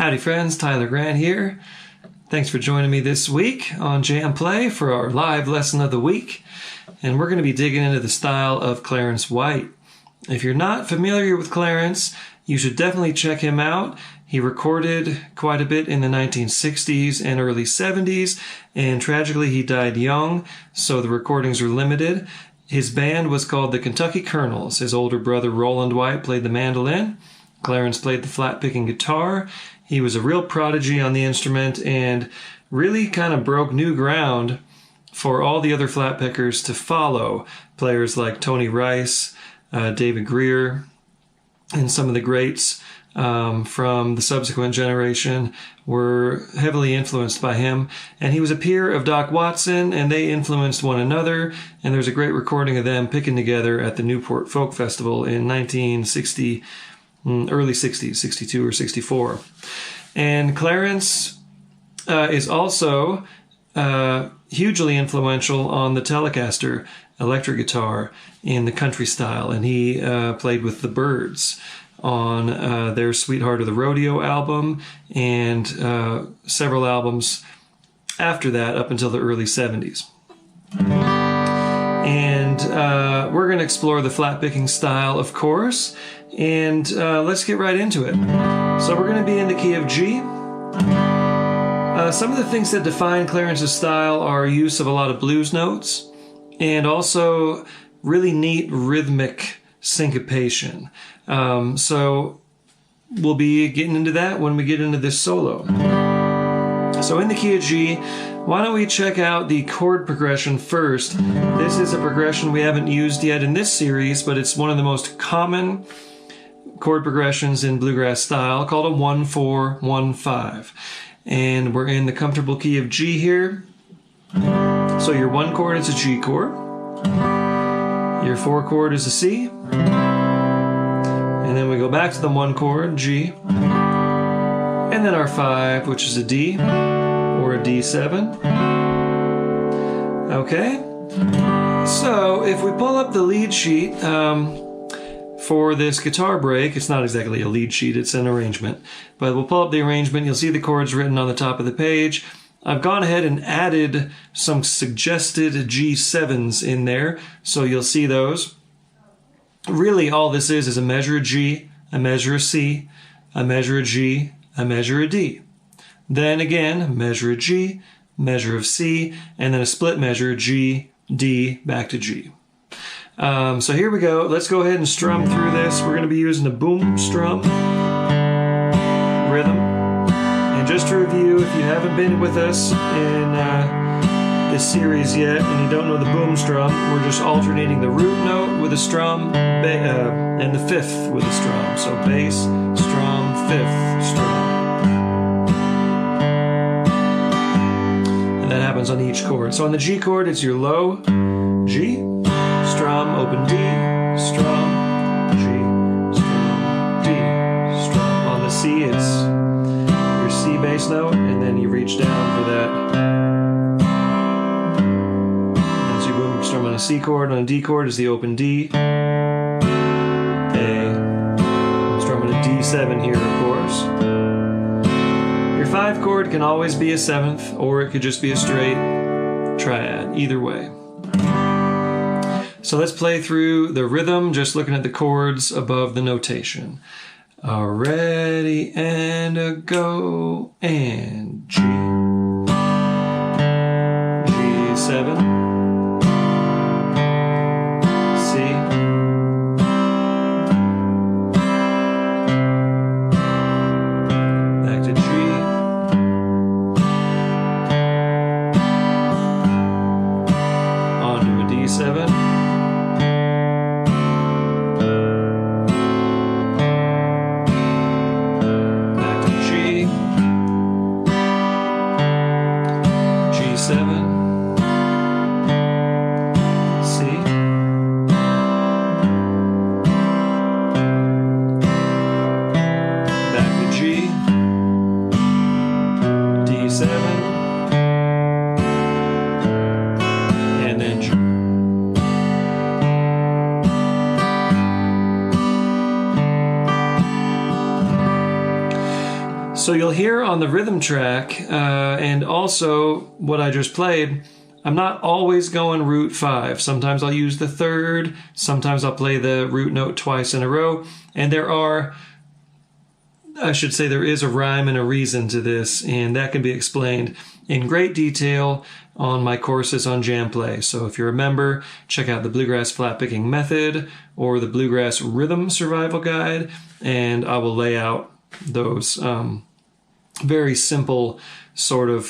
Howdy friends, Tyler Grant here. Thanks for joining me this week on Jam Play for our live lesson of the week. And we're going to be digging into the style of Clarence White. If you're not familiar with Clarence, you should definitely check him out. He recorded quite a bit in the 1960s and early 70s, and tragically he died young, so the recordings are limited. His band was called the Kentucky Colonels. His older brother Roland White played the mandolin. Clarence played the flat-picking guitar. He was a real prodigy on the instrument and really kind of broke new ground for all the other flat pickers to follow. Players like Tony Rice, David Greer, and some of the greats from the subsequent generation were heavily influenced by him. And he was a peer of Doc Watson, and they influenced one another. And there's a great recording of them picking together at the Newport Folk Festival in 1960, early 60s, 62 or 64. And Clarence is also hugely influential on the Telecaster electric guitar in the country style. And he played with the Byrds on their Sweetheart of the Rodeo album and several albums after that up until the early 70s. And we're going to explore the flat picking style, of course, and let's get right into it. So we're going to be in the key of G. Some of the things that define Clarence's style are use of a lot of blues notes and also really neat rhythmic syncopation. So we'll be getting into that when we get into this solo. So in the key of G, why don't we check out the chord progression first. This is a progression we haven't used yet in this series, but it's one of the most common chord progressions in bluegrass style, called a 1-4-1-5. And we're in the comfortable key of G here. So your 1 chord is a G chord. Your 4 chord is a C. And then we go back to the 1 chord, G. And then our 5, which is a D or a D7. Okay. So if we pull up the lead sheet for this guitar break, it's not exactly a lead sheet, it's an arrangement. But we'll pull up the arrangement, you'll see the chords written on the top of the page. I've gone ahead and added some suggested G7s in there, so you'll see those. Really all this is a measure of G, a measure of C, a measure of G, a measure of D. Then again, a measure of G, measure of C, and then a split measure, G, D, back to G. So here we go. Let's go ahead and strum through this. We're going to be using the boom strum rhythm. And just to review, if you haven't been with us in this series yet and you don't know the boom strum, we're just alternating the root note with a strum and the fifth with a strum. So bass, strum, fifth, strum. And that happens on each chord. So on the G chord, it's your low G, strum, open D, strum, G, strum, D, strum. On the C, it's your C bass note, and then you reach down for that. And so you boom strum on a C chord. On a D chord is the open D, A, strum on a D7 here, of course. Your 5 chord can always be a 7th, or it could just be a straight triad, either way. So let's play through the rhythm, just looking at the chords above the notation. Ready and a go, and G, G7, C, back to G, on to a D7, G7, So you'll hear on the rhythm track, and also what I just played, I'm not always going root 5. Sometimes I'll use the third, sometimes I'll play the root note twice in a row, and there is a rhyme and a reason to this, and that can be explained in great detail on my courses on jam play. So if you're a member, check out the Bluegrass Flat Picking Method or the Bluegrass Rhythm Survival Guide, and I will lay out those very simple sort of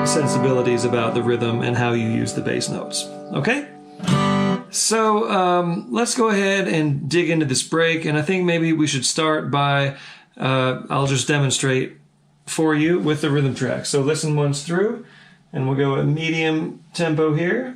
sensibilities about the rhythm and how you use the bass notes. Okay? So let's go ahead and dig into this break, and I think maybe we should start by, I'll just demonstrate for you with the rhythm track. So listen once through, and we'll go at medium tempo here.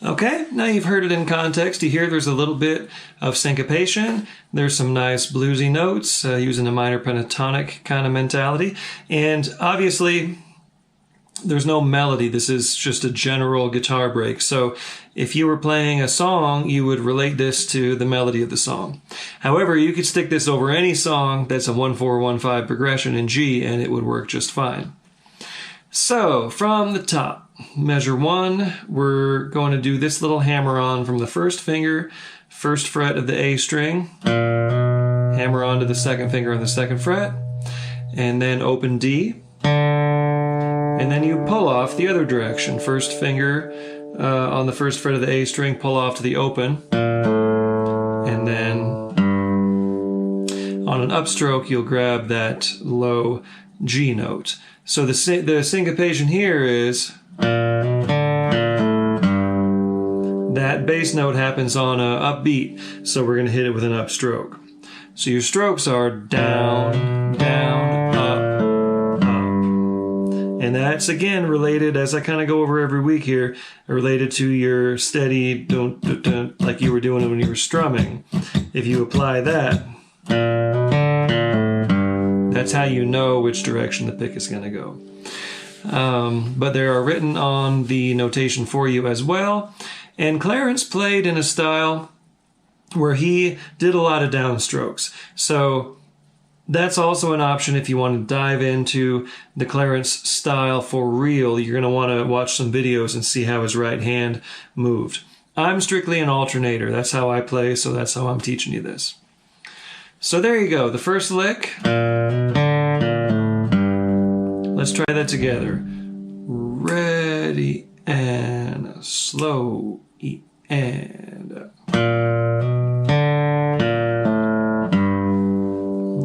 Okay, now you've heard it in context. You hear there's a little bit of syncopation. There's some nice bluesy notes using a minor pentatonic kind of mentality. And obviously, there's no melody. This is just a general guitar break. So if you were playing a song, you would relate this to the melody of the song. However, you could stick this over any song that's a 1-4-1-5 progression in G, and it would work just fine. So from the top, measure 1, we're going to do this little hammer-on from the first finger, first fret of the A string, hammer on to the second finger on the second fret, and then open D, and then you pull off the other direction. First finger on the first fret of the A string, pull off to the open, and then on an upstroke you'll grab that low G note. So the syncopation here is that bass note happens on a upbeat, so we're going to hit it with an upstroke. So your strokes are down, down, up, up. And that's again related, as I kind of go over every week here, related to your steady dun, dun, dun, like you were doing when you were strumming. If you apply that, that's how you know which direction the pick is going to go. But they are written on the notation for you as well. And Clarence played in a style where he did a lot of downstrokes. So that's also an option if you want to dive into the Clarence style for real. You're going to want to watch some videos and see how his right hand moved. I'm strictly an alternator. That's how I play, so that's how I'm teaching you this. So there you go, the first lick. Let's try that together. Ready and slow E and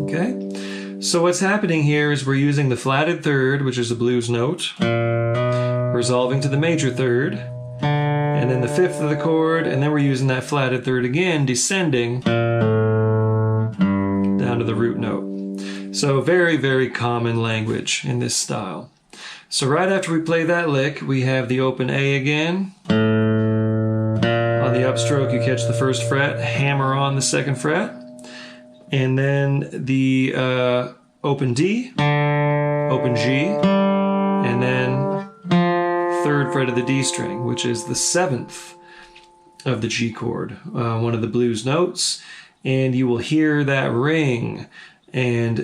okay. So what's happening here is we're using the flatted third, which is a blues note, resolving to the major third, and then the fifth of the chord, and then we're using that flatted third again, descending down to the root note. So very, very common language in this style. So right after we play that lick, we have the open A again. On the upstroke, you catch the first fret, hammer on the second fret, and then the open D, open G, and then third fret of the D string, which is the 7th of the G chord, one of the blues notes, and you will hear that ring. And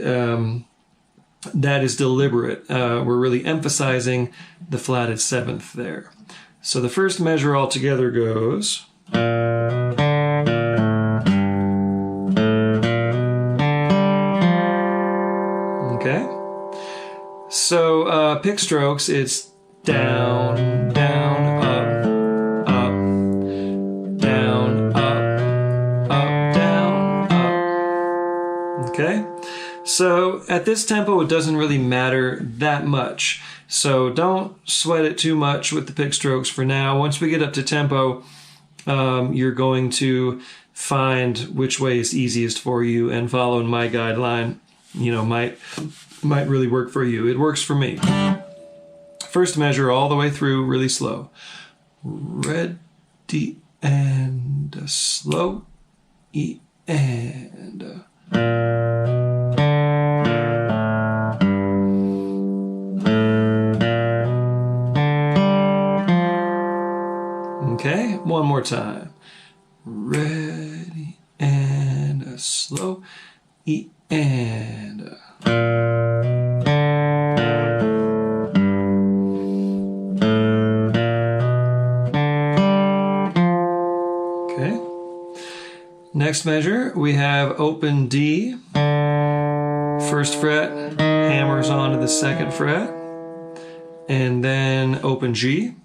that is deliberate. We're really emphasizing the flatted 7th there. So the first measure altogether goes. Okay. So pick strokes, it's down, down, up, up, down, up, down, up. Okay. So at this tempo, it doesn't really matter that much. So don't sweat it too much with the pick strokes for now. Once we get up to tempo, you're going to find which way is easiest for you, and following my guideline, might really work for you. It works for me. First measure all the way through, really slow. Ready and slow, E and. Okay, one more time. Ready and slow, E and. Okay. Next measure, we have open D. First fret hammers onto the second fret, and then open G.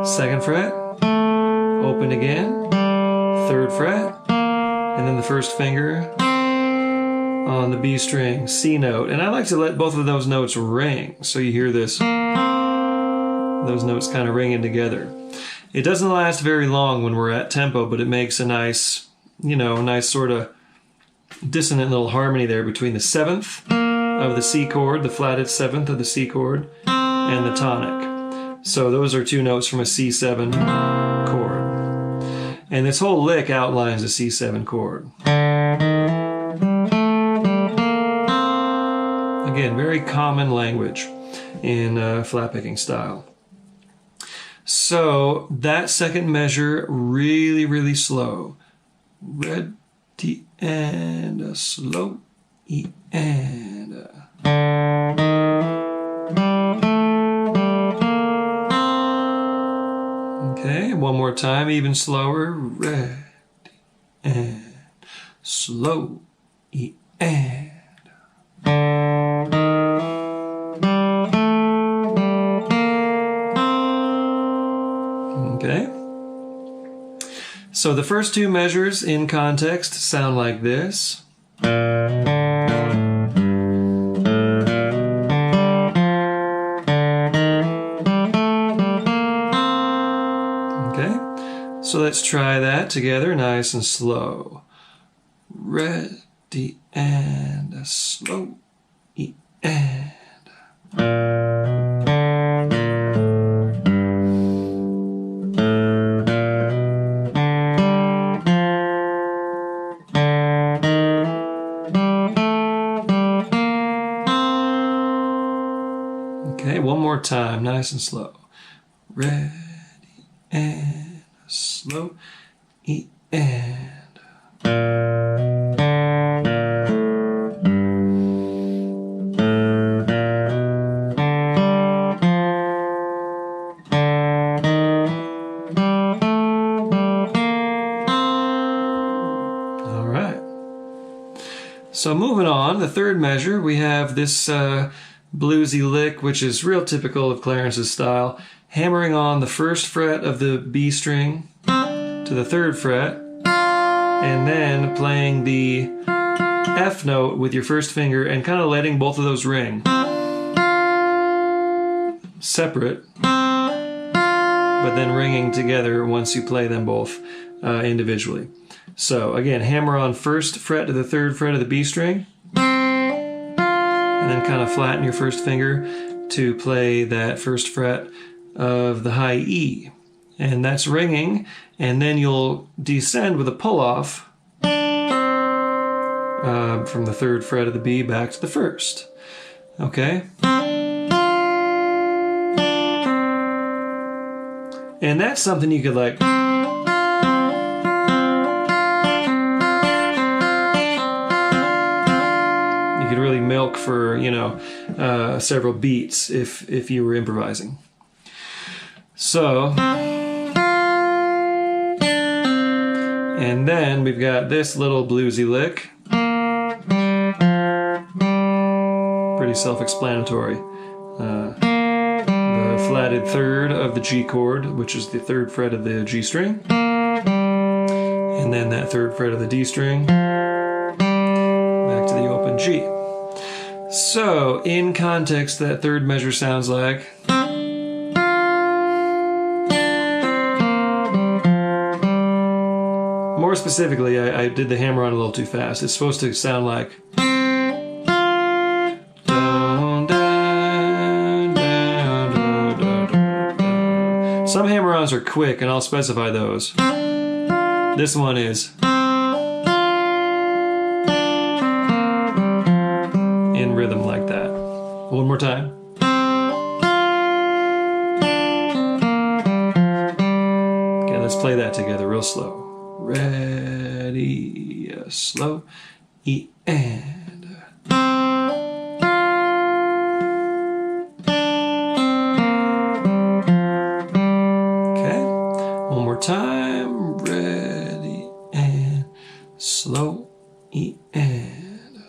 Second fret, open again, third fret, and then the first finger on the B string, C note. And I like to let both of those notes ring, so you hear those notes kind of ringing together. It doesn't last very long when we're at tempo, but it makes a nice, nice sort of dissonant little harmony there between the seventh of the C chord, the flatted seventh of the C chord, and the tonic. So those are two notes from a C7 chord. And this whole lick outlines a C7 chord. Again, very common language in flat picking style. So that second measure, really, really slow. Ready and slow, E and. Okay, one more time, even slower. Ready and slow, E and. Okay. So the first two measures in context sound like this. So let's try that together, nice and slow. Ready and slow, E and. Okay, one more time, nice and slow. Ready and slow, E and. All right. So moving on, the third measure, we have this bluesy lick, which is real typical of Clarence's style. Hammering on the first fret of the B string to the third fret, and then playing the F note with your first finger and kind of letting both of those ring. Separate, but then ringing together once you play them both individually. So again, hammer on first fret to the third fret of the B string, and then kind of flatten your first finger to play that first fret of the high E, and that's ringing, and then you'll descend with a pull-off from the third fret of the B back to the first. Okay? And that's something you could like really milk for, several beats if you were improvising. So, and then we've got this little bluesy lick. Pretty self-explanatory. The flatted third of the G chord, which is the third fret of the G string. And then that third fret of the D string. Back to the open G. So, in context, that third measure sounds like. More specifically, I did the hammer on a little too fast. It's supposed to sound like. Some hammer-ons are quick, and I'll specify those. This one is in rhythm like that. One more time. Okay, let's play that together real slow. Ready, slow, E and. Okay, one more time. Ready and slow, E and.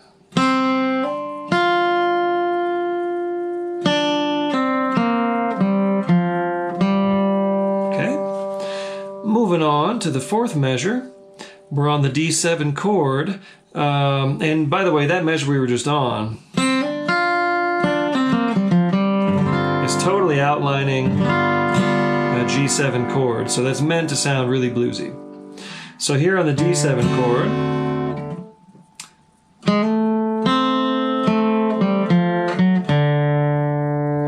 Okay, moving on to the fourth measure. We're on the D7 chord, and by the way, that measure we were just on is totally outlining a G7 chord, so that's meant to sound really bluesy. So here on the D7 chord,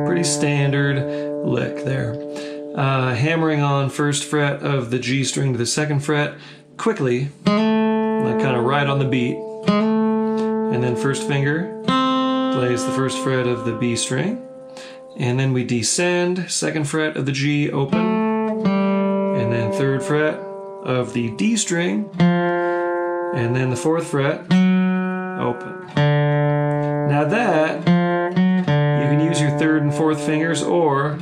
pretty standard lick there. Hammering on first fret of the G string to the second fret, quickly, like kind of right on the beat, and then first finger plays the first fret of the B string, and then we descend second fret of the G open, and then third fret of the D string, and then the fourth fret open. Now that, you can use your third and fourth fingers, or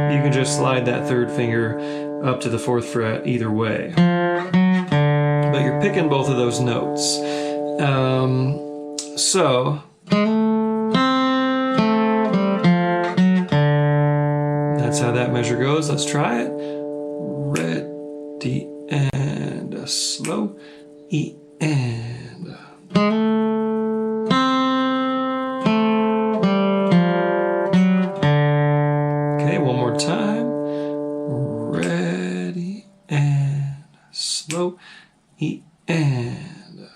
you can just slide that third finger up to the fourth fret either way. But you're picking both of those notes. So that's how that measure goes. Let's try it. Ready and slow, E and. Okay, one more time. Ready and slow, E and.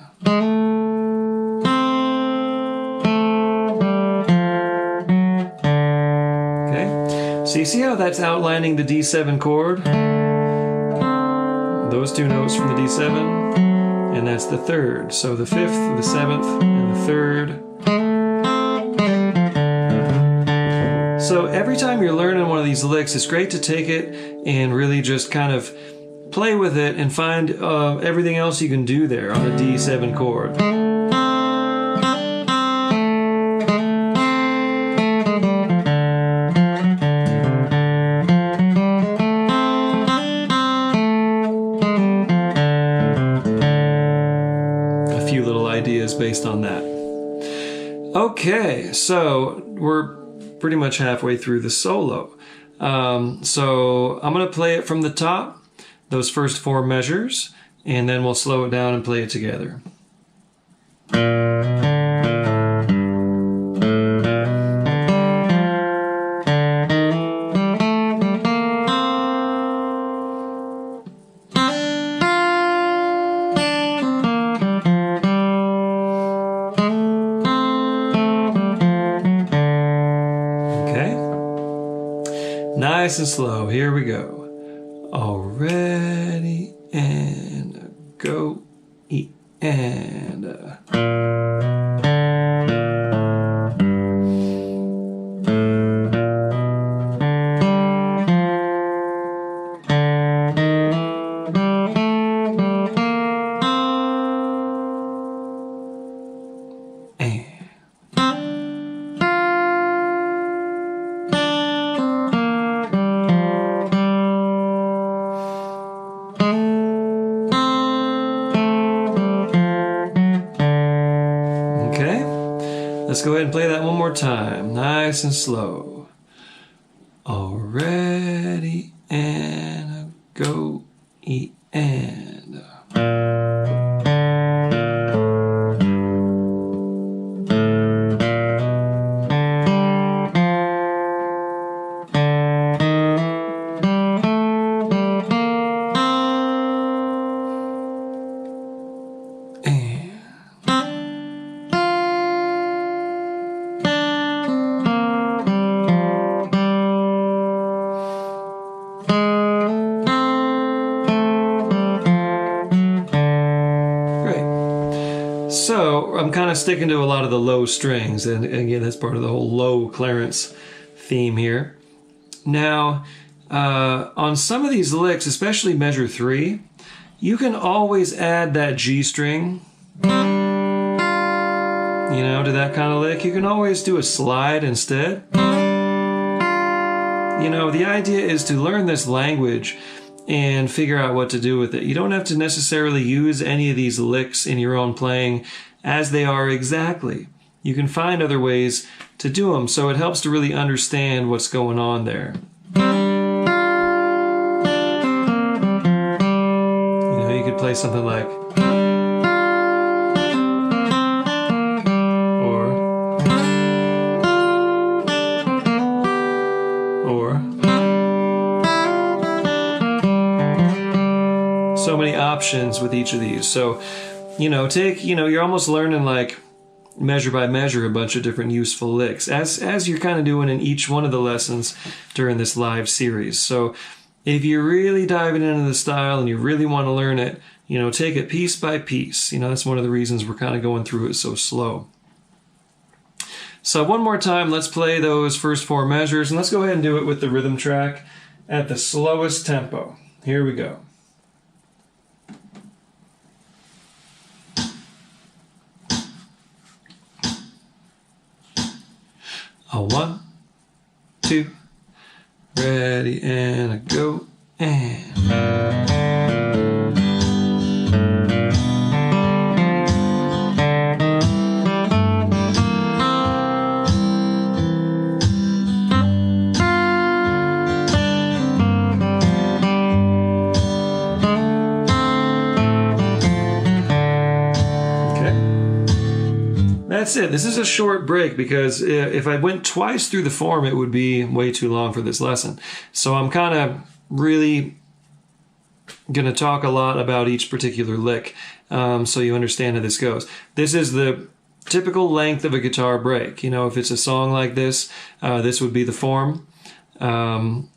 Okay, so you see how that's outlining the D7 chord? Those two notes from the D7, and that's the third. So the fifth, the seventh, and the third. So every time you're learning one of these licks, it's great to take it and really just kind of play with it and find everything else you can do there on the D7 chord. A few little ideas based on that. Okay, so we're pretty much halfway through the solo. So I'm going to play it from the top, those first four measures, and then we'll slow it down and play it together. Nice and slow. Here we go. Already and go, E and. Let's go ahead and play that one more time, nice and slow. Already and go, E and. So I'm kind of sticking to a lot of the low strings, and again, that's part of the whole low Clarence theme here. Now, on some of these licks, especially measure 3, you can always add that G string, you know, to that kind of lick. You can always do a slide instead. You know, the idea is to learn this language and figure out what to do with it. You don't have to necessarily use any of these licks in your own playing as they are exactly. You can find other ways to do them, so it helps to really understand what's going on there. You know, you could play something like, so many options with each of these. So, you know, you're almost learning like measure by measure a bunch of different useful licks as you're kind of doing in each one of the lessons during this live series. So if you're really diving into the style and you really want to learn it, you know, take it piece by piece. You know, that's one of the reasons we're kind of going through it so slow. So one more time, let's play those first 4 measures, and let's go ahead and do it with the rhythm track at the slowest tempo. Here we go. A 1, 2, ready, and a go, and... That's it. This is a short break because if I went twice through the form, it would be way too long for this lesson. So I'm kind of really going to talk a lot about each particular lick so you understand how this goes. This is the typical length of a guitar break. You know, if it's a song like this, this would be the form. And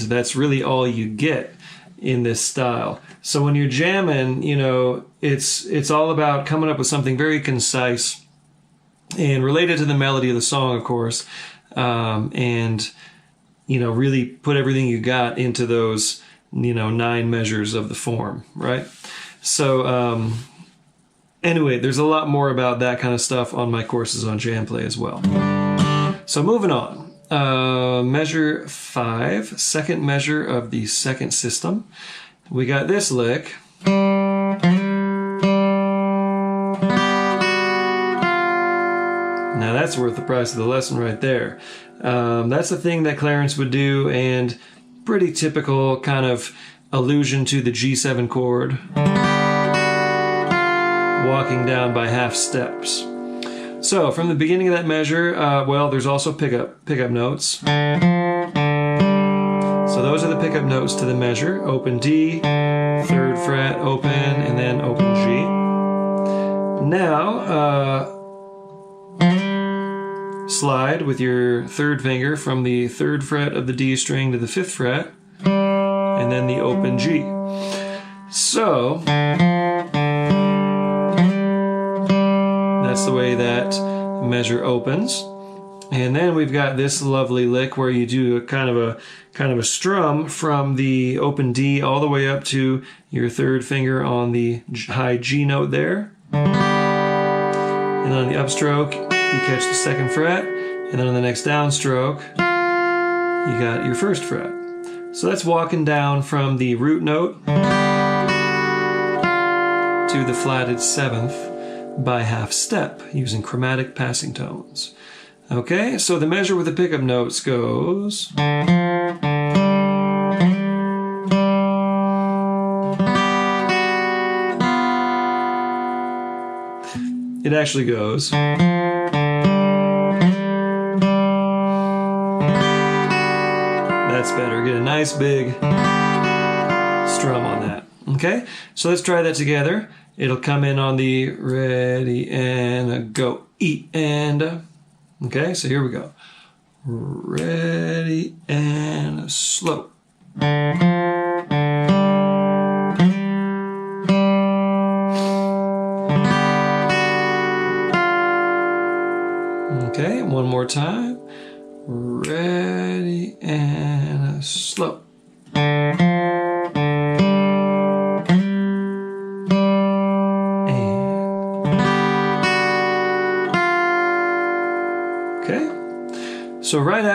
that's really all you get in this style. So when you're jamming, you know, it's all about coming up with something very concise and related to the melody of the song, of course, and, you know, really put everything you got into those, you know, 9 measures of the form, right? So anyway, there's a lot more about that kind of stuff on my courses on jam play as well. So moving on. Measure 5, second measure of the second system. We got this lick. Now that's worth the price of the lesson right there. That's the thing that Clarence would do, and pretty typical kind of allusion to the G7 chord, walking down by half steps. So from the beginning of that measure, well, there's also pickup notes. So those are the pickup notes to the measure. Open D, 3rd fret, open, and then open G. Now, slide with your 3rd finger from the 3rd fret of the D string to the 5th fret, and then the open G. So, that's the way that measure opens. And then we've got this lovely lick where you do a kind of a strum from the open D all the way up to your 3rd finger on the high G note there. And on the upstroke, you catch the 2nd fret, and then on the next downstroke, you got your 1st fret. So that's walking down from the root note to the flatted 7th by half step using chromatic passing tones. Okay, so the measure with the pickup notes goes... It actually goes... That's better. Get a nice big strum on that. Okay, so let's try that together. It'll come in on the ready and a go, E and a. Okay, so here we go. Ready and slow.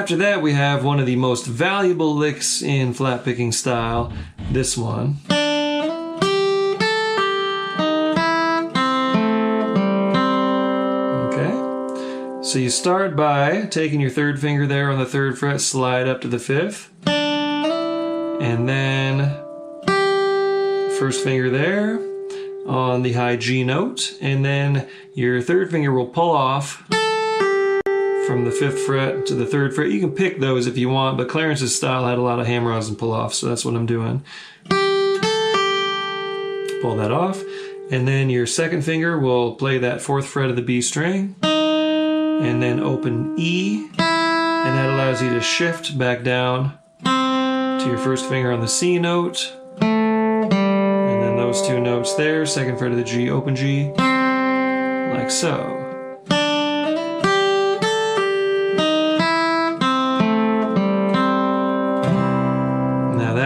after that, we have one of the most valuable licks in flat picking style, this one. Okay, so you start by taking your third finger there on the 3rd fret, slide up to the 5th, and then first finger there on the high G note, and then your 3rd finger will pull off from the 5th fret to the 3rd fret. You can pick those if you want, but Clarence's style had a lot of hammer-ons and pull-offs, so that's what I'm doing. Pull that off, and then your 2nd finger will play that 4th fret of the B string, and then open E, and that allows you to shift back down to your 1st finger on the C note, and then those 2 notes there, 2nd fret of the G, open G, like so.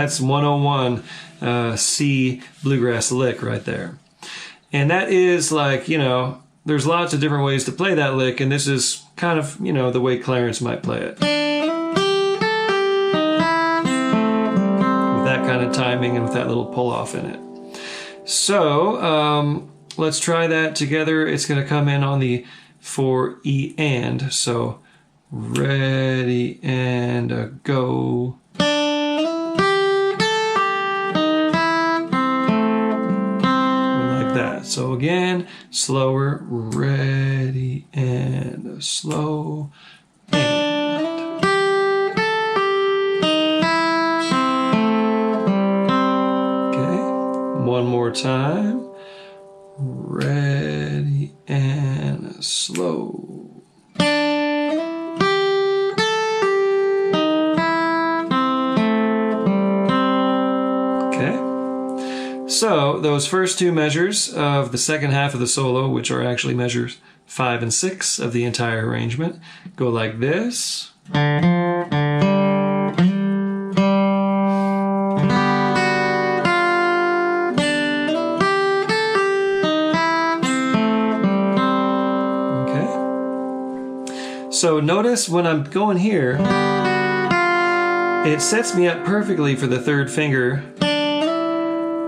That's 101 C bluegrass lick right there. And that is like, you know, there's lots of different ways to play that lick, and this is kind of, you know, the way Clarence might play it. With that kind of timing and with that little pull off in it. So, let's try that together. It's going to come in on the 4 E and. So, ready and go. So again, slower, ready, and slow, and. Okay, one more time, ready, and slow. So those first 2 measures of the second half of the solo, which are actually measures 5 and 6 of the entire arrangement, go like this. Okay. So notice when I'm going here, it sets me up perfectly for the 3rd finger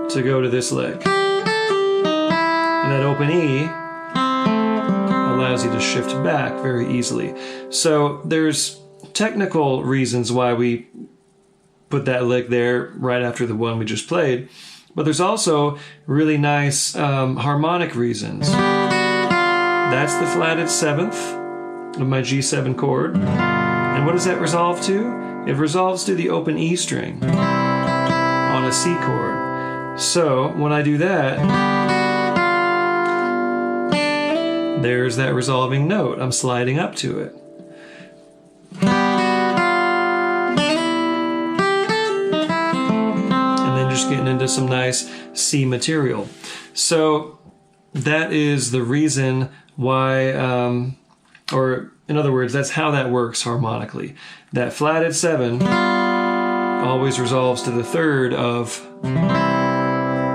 to go to this lick. And that open E allows you to shift back very easily. So there's technical reasons why we put that lick there right after the one we just played, but there's also really nice harmonic reasons. That's the flatted 7th of my G7 chord. And what does that resolve to? It resolves to the open E string on a C chord. So when I do that, there's that resolving note. I'm sliding up to it. And then just getting into some nice C material. So that is the reason why, or in other words, that's how that works harmonically. That flatted 7 always resolves to the 3rd of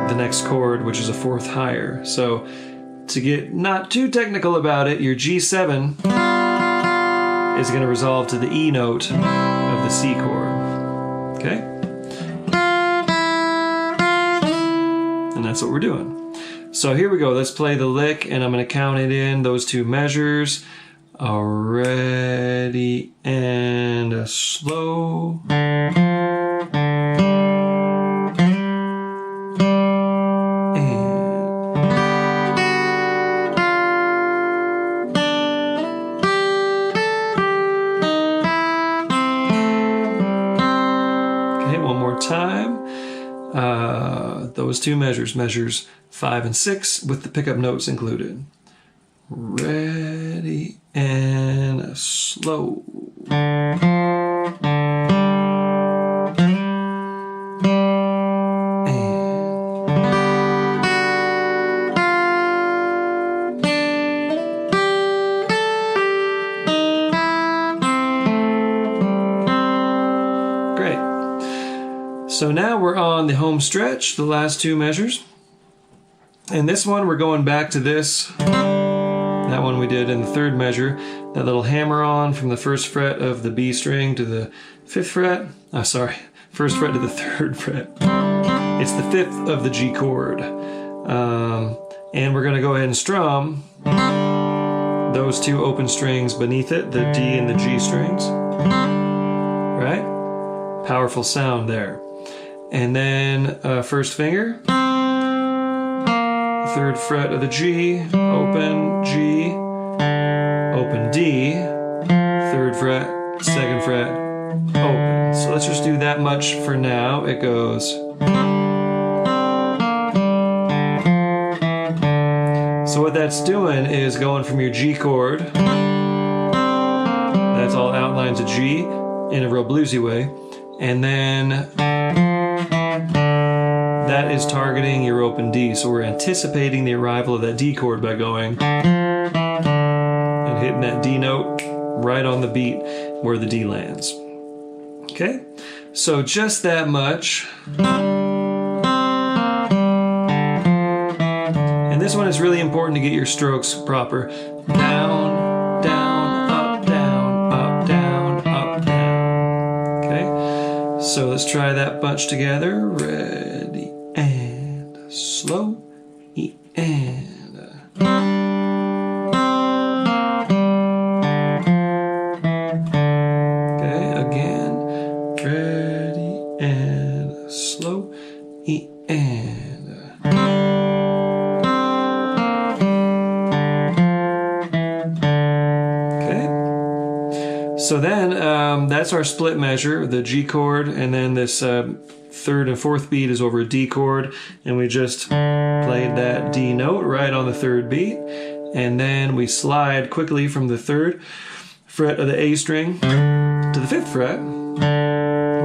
the next chord, which is a 4th higher. So to get not too technical about it, your G7 is going to resolve to the E note of the C chord. Okay? And that's what we're doing. So here we go. Let's play the lick, and I'm going to count it in, those 2 measures. Ready and slow. Time. Those 2 measures, measures 5 and 6 with the pickup notes included. Ready and slow. So now we're on the home stretch, the last 2 measures. And this one, we're going back to this. That one we did in the 3rd measure. that little hammer on from the first fret of the B string to the 5th fret. Oh, sorry, first fret to the 3rd fret. It's the 5th of the G chord. And we're going to go ahead and strum those 2 open strings beneath it, the D and the G strings. Right? Powerful sound there. And then first finger, 3rd fret of the G, open G, open D, 3rd fret, 2nd fret, open. So let's just do that much for now. It goes. So what that's doing is going from your G chord, that's all outlines of G in a real bluesy way, and then that is targeting your open D. So we're anticipating the arrival of that D chord by going and hitting that D note right on the beat where the D lands. Okay, so just that much. And this one is really important to get your strokes proper. Down, down, up, down, up, down, up, down. Okay, so let's try that bunch together. Ready and slow, and. So then that's our split measure, the G chord, and then this 3rd and 4th beat is over a D chord, and we just played that D note right on the 3rd beat, and then we slide quickly from the 3rd fret of the A string to the 5th fret,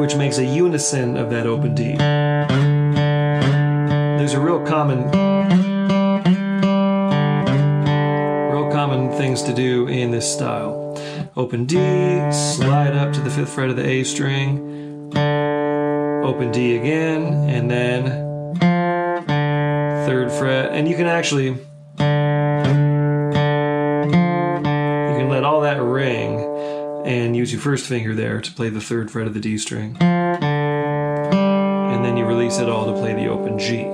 which makes a unison of that open D. There's a real common things to do in this style. Open D, slide up to the 5th fret of the A string, open D again, and then 3rd fret. And you can let all that ring and use your first finger there to play the 3rd fret of the D string. And then you release it all to play the open G.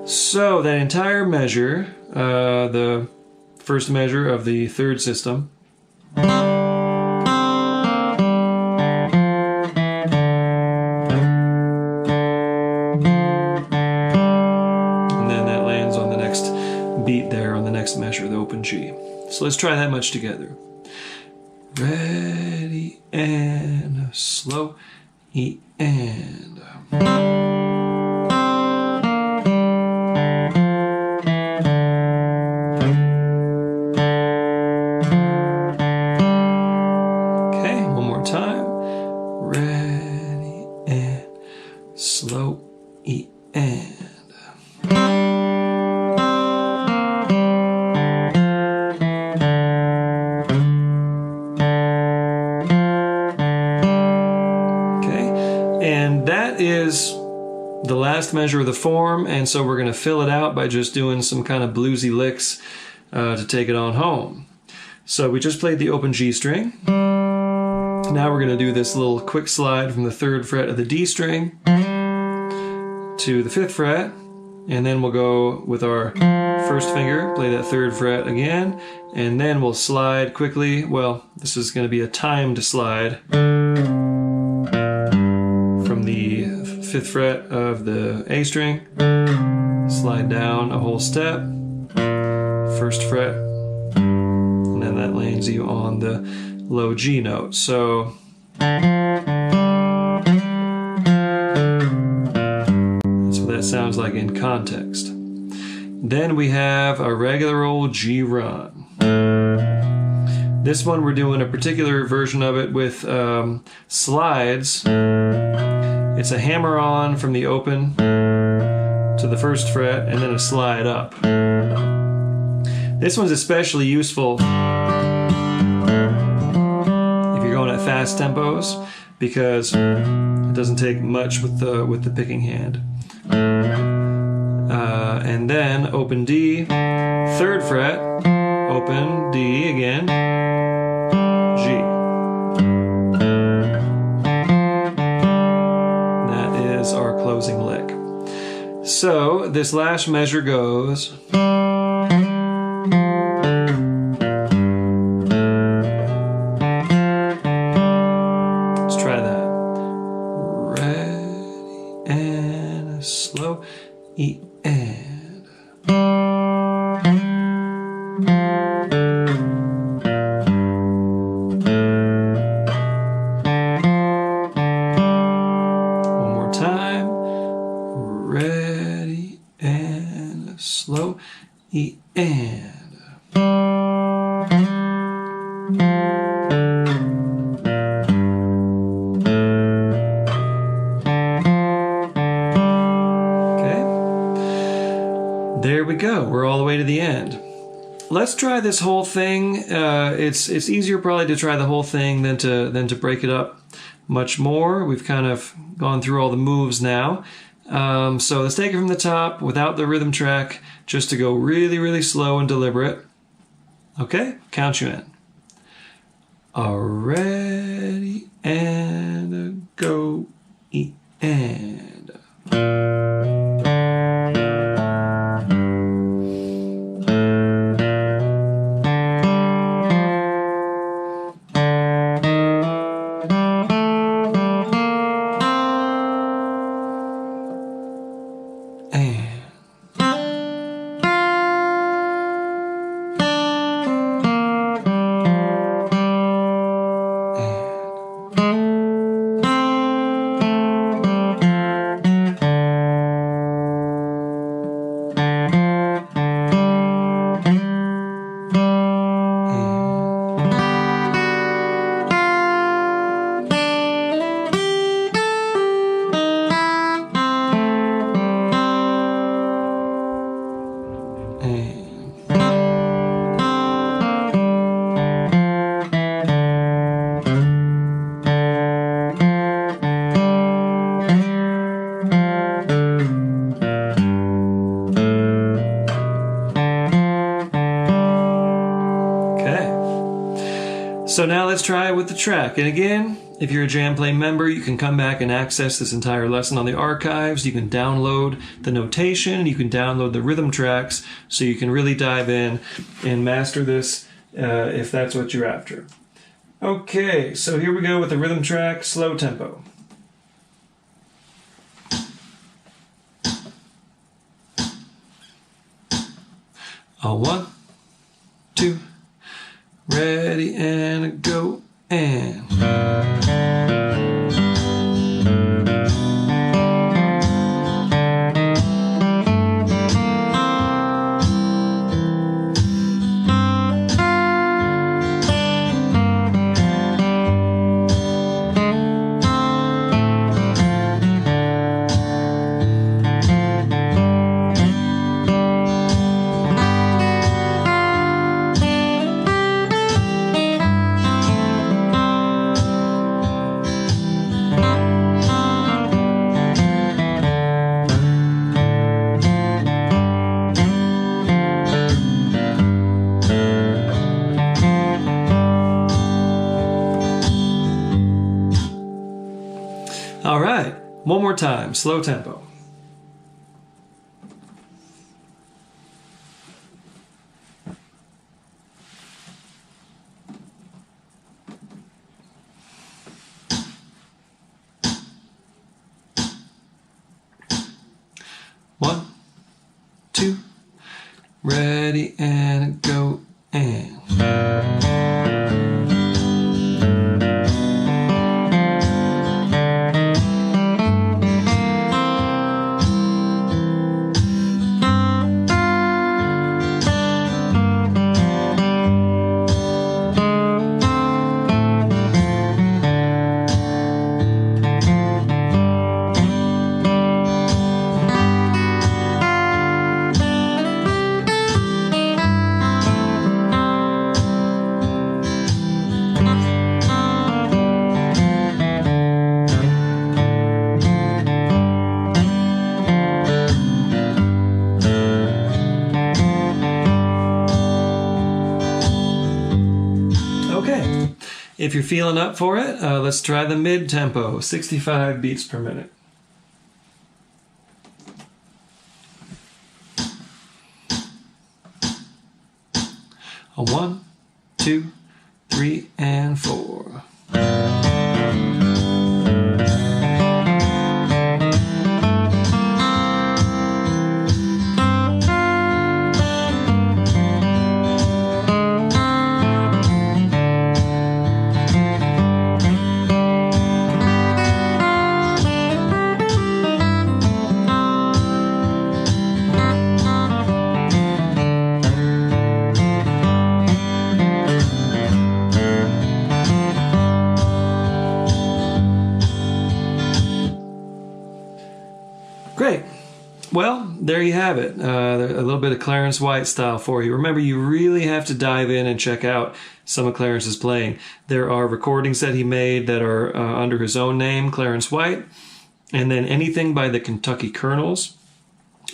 So that entire measure, the first measure of the 3rd system, and then that lands on the next beat there on the next measure, the open G. So let's try that much together. Ready and slow, E and. Time. Ready and slow, E and. Okay, and that is the last measure of the form, and so we're going to fill it out by just doing some kind of bluesy licks to take it on home. So we just played the open G string. Now we're going to do this little quick slide from the 3rd fret of the D string to the 5th fret, and then we'll go with our first finger, play that 3rd fret again, and then we'll slide quickly. Well, this is going to be a timed slide from the 5th fret of the A string, slide down a whole step, 1st fret, and then that lands you on the low G note. So that's what that sounds like in context. Then we have a regular old G run. This one we're doing a particular version of it with slides. It's a hammer on from the open to the 1st fret and then a slide up. This one's especially useful going at fast tempos because it doesn't take much with the picking hand. And then open D, 3rd fret, open, D again, G. That is our closing lick. So this last measure goes. Let's try that. Ready and slow, E and. One more time. Ready and slow, E and. There we go. We're all the way to the end. Let's try this whole thing. It's easier probably to try the whole thing than to break it up much more. We've kind of gone through all the moves now. So let's take it from the top without the rhythm track, just to go really, really slow and deliberate. Okay, count you in. Ready and go, E and. So now let's try it with the track. And again, if you're a Jam Play member, you can come back and access this entire lesson on the archives. You can download the notation, you can download the rhythm tracks, so you can really dive in and master this if that's what you're after. Okay, so here we go with the rhythm track, slow tempo. One, two, ready and go and. All right, one more time, slow tempo. One, two, ready and go and. If you're feeling up for it, let's try the mid-tempo, 65 beats per minute. A 1, 2, 3, and 4. Great. Well, there you have it. A little bit of Clarence White style for you. Remember, you really have to dive in and check out some of Clarence's playing. There are recordings that he made that are under his own name, Clarence White, and then anything by the Kentucky Colonels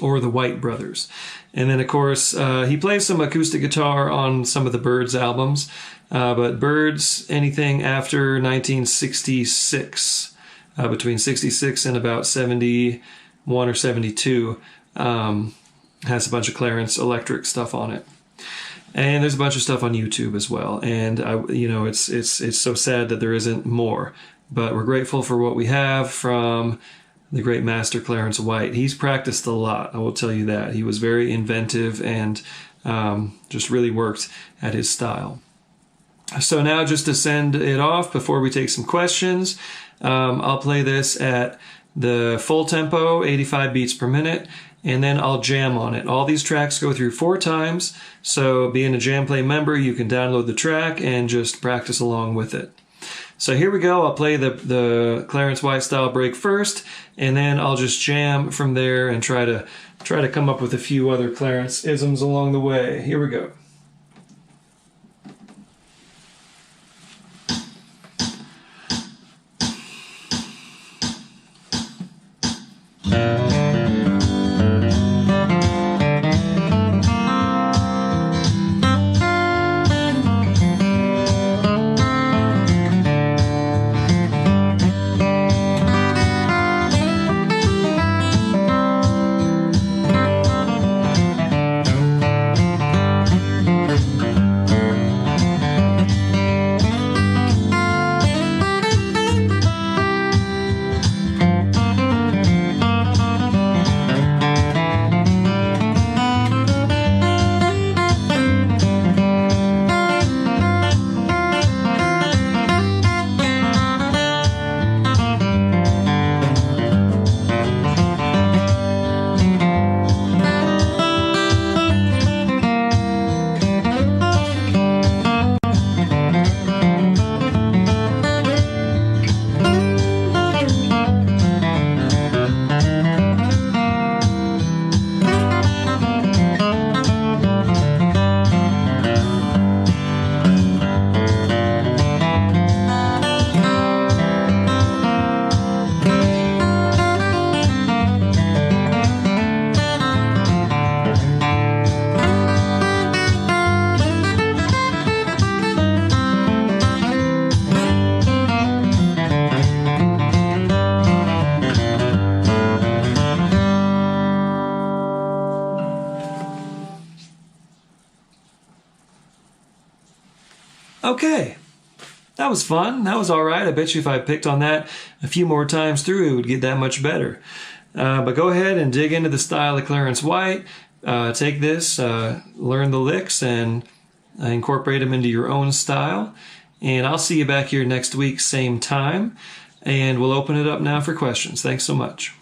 or the White Brothers. And then, of course, he plays some acoustic guitar on some of the Byrds albums, but Byrds, anything after 1966, between 66 and about 71 or 72, has a bunch of Clarence electric stuff on it, and there's a bunch of stuff on YouTube as well. And it's so sad that there isn't more, but we're grateful for what we have from the great master Clarence White. He's practiced a lot, I will tell you that. He was very inventive and just really worked at his style. So now, just to send it off before we take some questions, I'll play this at the full tempo, 85 beats per minute, and then I'll jam on it. All these tracks go through 4 times, so being a Jam Play member, you can download the track and just practice along with it. So here we go. I'll play the Clarence White style break first, and then I'll just jam from there and try to come up with a few other Clarence isms along the way. Here we go. Okay, that was fun. That was all right. I bet you if I picked on that a few more times through, it would get that much better. But go ahead and dig into the style of Clarence White. Take this, learn the licks, and incorporate them into your own style. And I'll see you back here next week, same time. And we'll open it up now for questions. Thanks so much.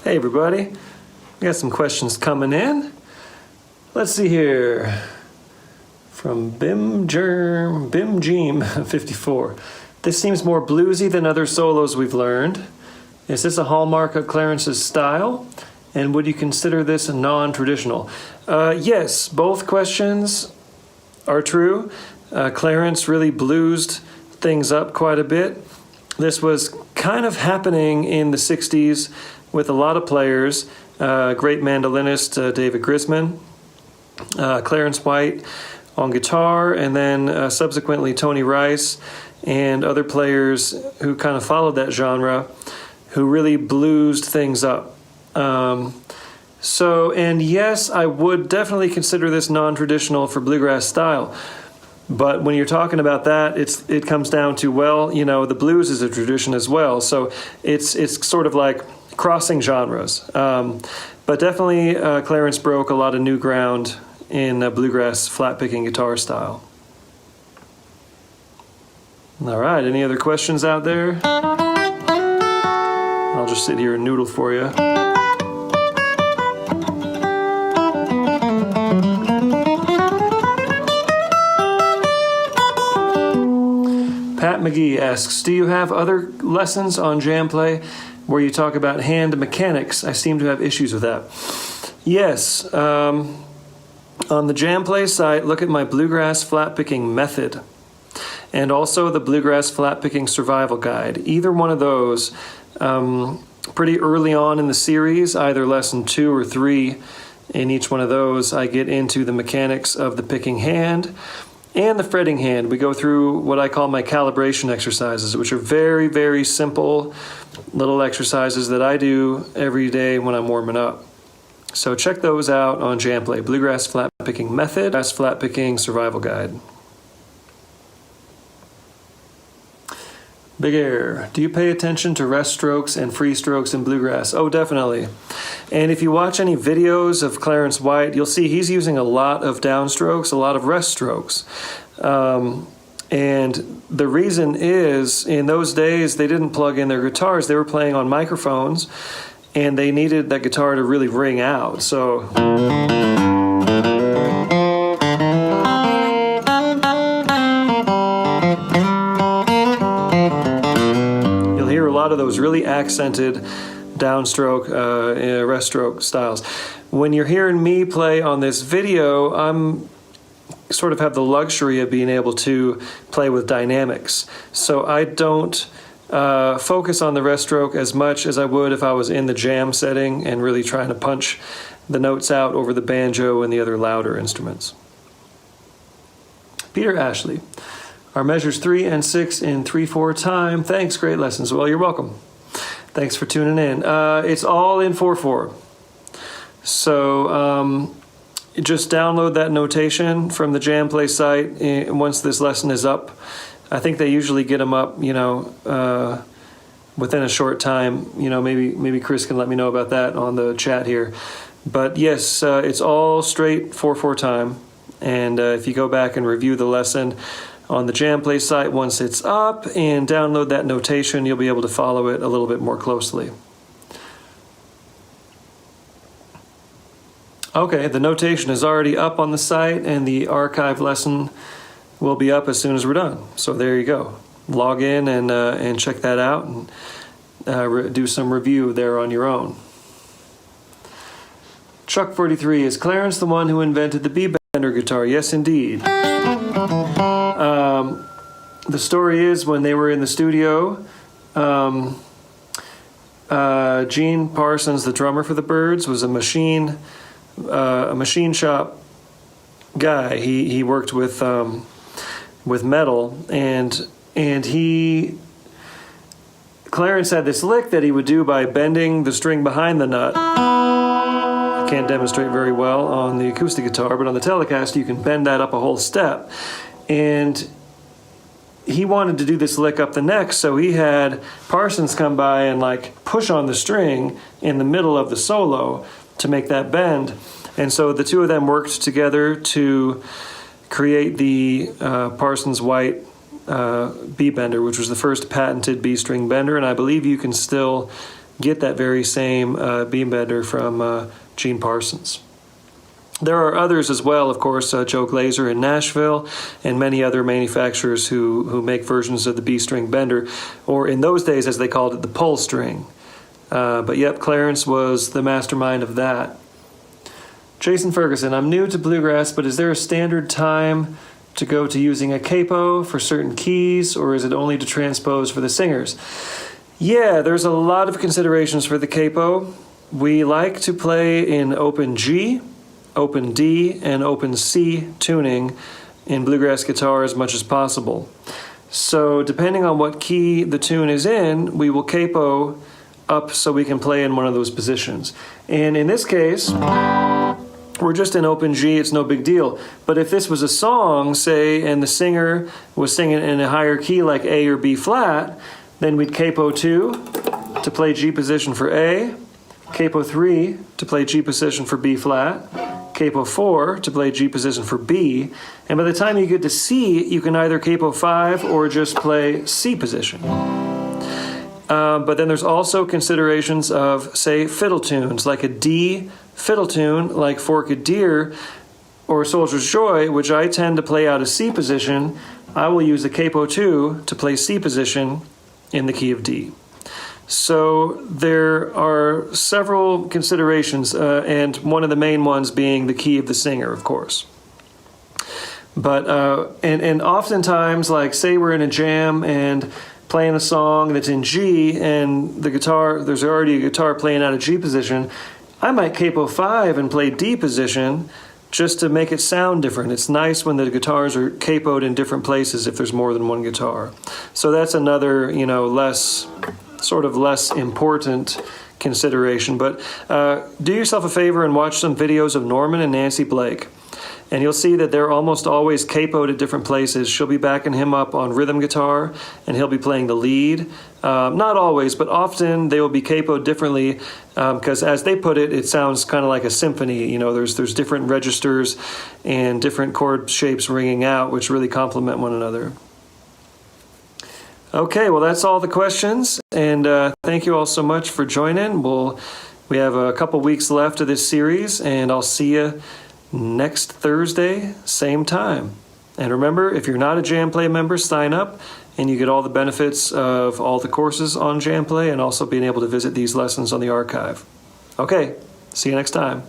Hey everybody, we got some questions coming in. Let's see here. From Bimjeem 54. This seems more bluesy than other solos we've learned. Is this a hallmark of Clarence's style? And would you consider this non-traditional? Yes, both questions are true. Clarence really bluesed things up quite a bit. This was kind of happening in the 60s with a lot of players. Great mandolinist David Grisman, Clarence White on guitar, and then subsequently Tony Rice and other players who kind of followed that genre, who really bluesed things up. And yes, I would definitely consider this non-traditional for bluegrass style. But when you're talking about that, it comes down to, well, the blues is a tradition as well. So it's sort of like crossing genres. But definitely Clarence broke a lot of new ground in bluegrass flat-picking guitar style. All right, any other questions out there? I'll just sit here and noodle for you. Pat McGee asks, do you have other lessons on jam play where you talk about hand mechanics? I seem to have issues with that. Yes. On the jam play site, look at my bluegrass flat picking method and also the bluegrass flat picking survival guide. Either one of those, pretty early on in the series, either lesson 2 or 3, in each one of those, I get into the mechanics of the picking hand and the fretting hand. We go through what I call my calibration exercises, which are very, very simple little exercises that I do every day when I'm warming up. So check those out on Jamplay. Bluegrass Flat Picking Method, Bluegrass Flat Picking Survival Guide. Big Air, do you pay attention to rest strokes and free strokes in bluegrass? Oh, definitely. And if you watch any videos of Clarence White, you'll see he's using a lot of downstrokes, a lot of rest strokes. And the reason is, in those days, they didn't plug in their guitars. They were playing on microphones, and they needed that guitar to really ring out. So you'll hear a lot of those really accented downstroke, rest stroke styles. When you're hearing me play on this video, I'm sort of have the luxury of being able to play with dynamics. So I don't focus on the rest stroke as much as I would if I was in the jam setting and really trying to punch the notes out over the banjo and the other louder instruments. Peter Ashley, our measures 3 and 6 in 3/4 time. Thanks, great lessons. Well, you're welcome. Thanks for tuning in. It's all in 4/4. So just download that notation from the Jamplay site once this lesson is up. I think they usually get them up, within a short time. Maybe Chris can let me know about that on the chat here. But yes, it's all straight 4/4 time. And if you go back and review the lesson on the Jamplay site once it's up and download that notation, you'll be able to follow it a little bit more closely. Okay, the notation is already up on the site, and the archive lesson will be up as soon as we're done. So there you go. Log in and check that out, and do some review there on your own. Chuck 43, is Clarence the one who invented the B-bender guitar? Yes, indeed. The story is, when they were in the studio, Gene Parsons, the drummer for the Byrds, was a machine shop guy. He worked with metal, and Clarence had this lick that he would do by bending the string behind the nut. I can't demonstrate very well on the acoustic guitar, but on the Telecaster you can bend that up a whole step. And he wanted to do this lick up the neck, so he had Parsons come by and push on the string in the middle of the solo to make that bend. And so the two of them worked together to create the Parsons White B-bender, which was the first patented B-string bender, and I believe you can still get that very same B-bender from Gene Parsons. There are others as well, of course, Joe Glazer in Nashville, and many other manufacturers who make versions of the B-string bender, or in those days, as they called it, the pull string. But yep, Clarence was the mastermind of that. Jason Ferguson, I'm new to bluegrass, but is there a standard time to go to using a capo for certain keys, or is it only to transpose for the singers? Yeah, there's a lot of considerations for the capo. We like to play in open G, open D, and open C tuning in bluegrass guitar as much as possible. So depending on what key the tune is in, we will capo up so we can play in one of those positions. And in this case, we're just in open G, it's no big deal. But if this was a song, say, and the singer was singing in a higher key like A or B flat, then we'd capo 2 to play G position for A, capo 3 to play G position for B flat, capo 4 to play G position for B, and by the time you get to C, you can either capo 5 or just play C position. But then there's also considerations of, say, fiddle tunes, like a D fiddle tune, like Forked Deer or Soldier's Joy, which I tend to play out of C position. I will use a capo 2 to play C position in the key of D. So there are several considerations, and one of the main ones being the key of the singer, of course. But and oftentimes, like say we're in a jam and playing a song that's in G, and the guitar, there's already a guitar playing out of G position, I might capo 5 and play D position just to make it sound different. It's nice when the guitars are capoed in different places if there's more than one guitar. So that's another, less important consideration. But do yourself a favor and watch some videos of Norman and Nancy Blake. And you'll see that they're almost always capoed at different places. She'll be backing him up on rhythm guitar, and he'll be playing the lead. Not always, but often they will be capoed differently because, as they put it, it sounds kind of like a symphony. There's different registers and different chord shapes ringing out, which really complement one another. Okay, well, that's all the questions, and thank you all so much for joining. We have a couple weeks left of this series, and I'll see you next Thursday, same time. And remember, if you're not a JamPlay member, sign up, and you get all the benefits of all the courses on JamPlay and also being able to visit these lessons on the archive. Okay, see you next time.